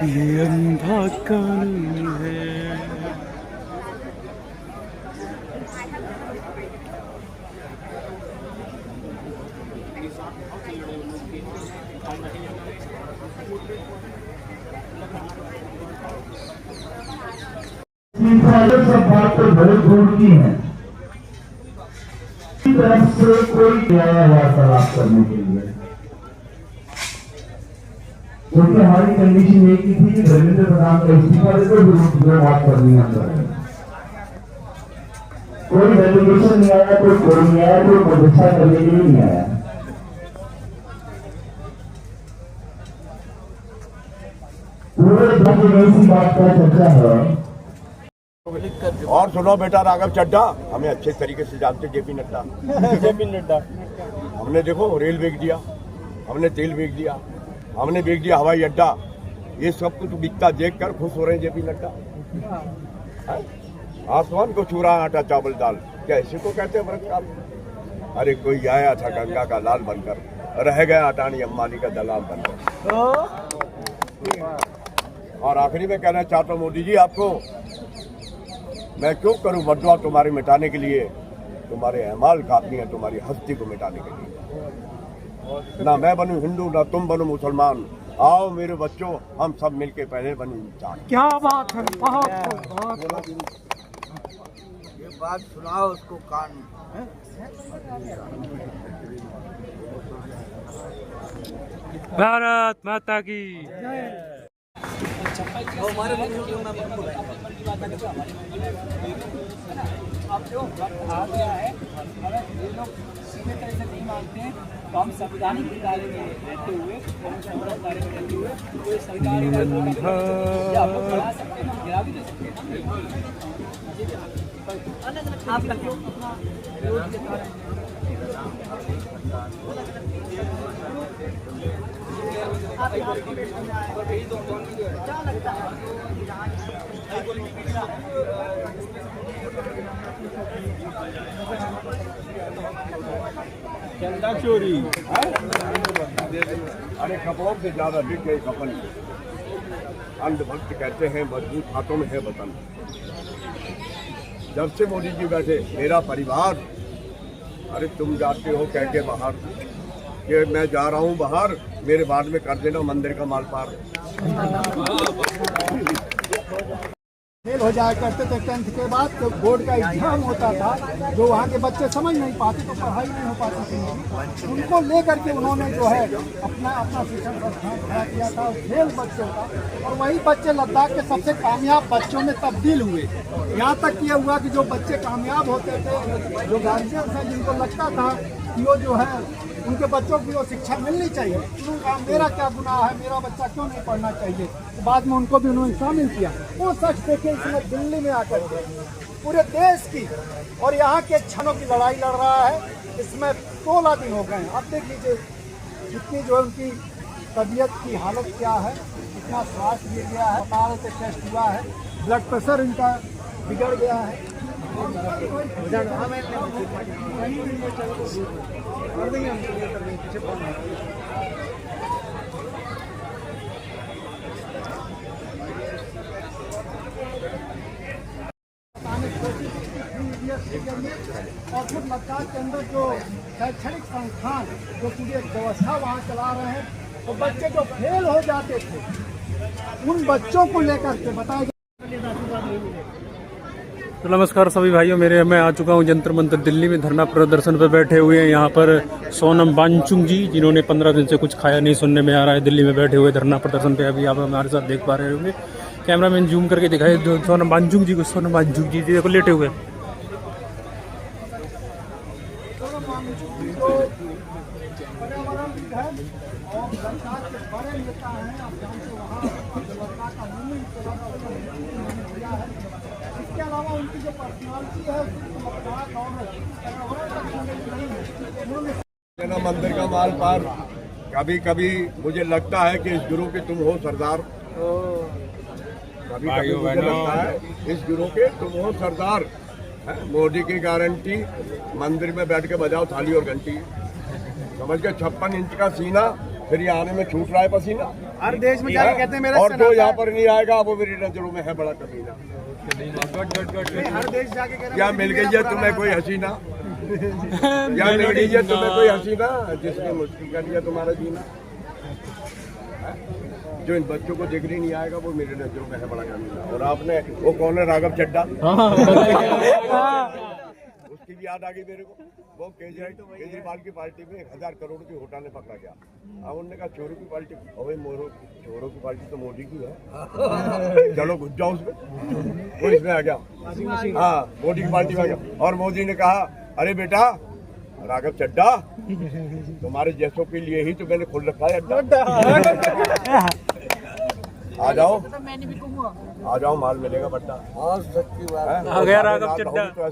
ये अंधा कानून है। सब बात तो बहुत दूर की है, तरफ से कोई आया वार्तालाप करने के लिए, क्योंकि हमारी कंडीशन एक ही थी कि धर्मेंद्र प्रधान का इस्तीफा दे तो बात करनी है। कोई डेलीगेशन नहीं आया, कोई नहीं आया, कोई मध्यस्थता करने के लिए नहीं आया। पूरे देश में इसी बात का चर्चा है। और सुनो बेटा राघव चड्ढा, हमें अच्छे तरीके से जानते जेपी नड्डा। जेपी नड्डा हमने देखो रेल बेच दिया, हमने तेल बेच दिया, हमने बेच दिया हवाई अड्डा। ये सब कुछ बिकता देख कर खुश हो रहे हैं जेपी नड्डा। आसमान को छू रहा आटा चावल दाल, क्या इसी को कहते हैं भ्रष्टाचार? अरे कोई आया था गंगा का लाल बनकर, रह गया अटानी अंबानी का दलाल बनकर। और आखिरी में कहना चाहता हूँ मोदी जी आपको, मैं क्यों करूं बदवा तुम्हारे मिटाने के लिए? तुम्हारे अमाल काफी है तुम्हारी हस्ती को मिटाने के लिए। ना मैं बनूं हिंदू, ना तुम बनो मुसलमान। आओ मेरे बच्चों, हम सब मिलके पहले बने इंसान। क्या बात है, बहुत ये बात सुनाओ उसको कान। भारत माता की। हमारे अब जो आ गया है, अगर ये लोग सीधे तरह से नहीं मानते हैं तो हम संवैधानिक दायरे में रहते हुए, दायरे में रहते हुए कोई सरकारी आपको बढ़ा सकते हैं, गिरा भी दे सकते हैं। आप लोग अपना विरोध दिखा रहे हैं। क्या लगता है चंदा चोरी? अरे कपड़ों से ज्यादा बिक गई कपन। अंधभक्त कहते हैं मजबूत हाथों में है वतन। जब से मोदी जी बैठे मेरा परिवार, अरे तुम जाते हो कह के बाहर कि मैं जा रहा हूँ बाहर, मेरे बाद में कर देना मंदिर का माल पार। फेल हो जाया करते थे 10th के बाद, तो बोर्ड का एग्जाम होता था, जो वहाँ के बच्चे समझ नहीं पाते तो पढ़ाई नहीं हो पाती थी। उनको लेकर के उन्होंने जो है अपना शिक्षण संस्थान खड़ा किया था, फेल बच्चों का, और वही बच्चे लद्दाख के सबसे कामयाब बच्चों में तब्दील हुए। यहाँ तक ये हुआ कि जो बच्चे कामयाब होते थे, जो गार्जियंस हैं जिनको लगता था कि वो जो है उनके बच्चों की वो शिक्षा मिलनी चाहिए, उन्होंने कहा मेरा क्या गुनाह है, मेरा बच्चा क्यों नहीं पढ़ना चाहिए, तो बाद में उनको भी उन्होंने शामिल किया। वो सच देखे इसमें दिल्ली में आकर के पूरे देश की और यहाँ के क्षणों की लड़ाई लड़ रहा है। इसमें 16 दिन हो गए हैं। अब देख लीजिए कितनी जो है उनकी तबीयत की हालत क्या है, कितना श्वास गिर गया है, पारे से टेस्ट हुआ है, ब्लड प्रेशर इनका बिगड़ गया है। और फिर लद्दाख के अंदर जो शैक्षणिक संस्थान जो पूरी एक व्यवस्था वहाँ चला रहे हैं, तो बच्चे जो फेल हो जाते थे उन बच्चों को लेकर के बताया। तो नमस्कार सभी भाइयों, मैं आ चुका हूँ जंतर मंतर दिल्ली में। धरना प्रदर्शन पे बैठे हुए हैं यहाँ पर सोनम वांगचुक जी, जिन्होंने 15 दिन से कुछ खाया नहीं, सुनने में आ रहा है। दिल्ली में बैठे हुए धरना प्रदर्शन पे अभी आप हमारे साथ देख पा रहे होंगे। कैमरामैन जूम करके दिखाए सोनम वांगचुक जी को। सोनम वांगचुक जी देखो लेटे हुए। इसके अलावा उनकी जो पर्सनालिटी है मंदिर का माल पार कभी कभी मुझे लगता है कि इस गुरु के तुम हो सरदार। कभी कभी मुझे लगता है इस गुरु के तुम हो सरदार। मोदी की गारंटी, मंदिर में बैठ के बजाओ थाली और घंटी। समझ के 56 इंच का सीना, फिर ये आने में छूट रहा है पसीना। हर देश में जाके कहते हैं मेरा और जो यहाँ पर नहीं आएगा वो मेरी नजरों में है बड़ा कमीना। हर देश जाके कह रहे क्या मिल गई है तुम्हें कोई हसीना? क्या मिल गई है तुम्हें कोई हसीना जिसने मुश्किल कर दिया तुम्हारा जीना? जो इन बच्चों को जिक्र ही नहीं आएगा वो मेरे नजरों में है बड़ा कमीना। और आपने वो कौन है, राघव चड्ढा, उसकी भी याद आ गई मेरे को। वो केजरीवाल की पार्टी में 1000 करोड़ की घोटाले पकड़ा गया। अब उन्होंने कहा चोरों की पार्टी, अबे मोरो चोरों की पार्टी तो मोदी की है, चलो घुस जाओ उसमें। वो इसमें आ गया, हाँ मोदी की पार्टी में आ गया। और मोदी ने कहा अरे बेटा राघव चड्ढा, तुम्हारे जैसों के लिए ही तो मैंने खोल रखा है अड्डा। आ जाओ, आ जाओ, माल मिलेगा बड्डा। और सच्ची बात आ गया राघव चड्ढा।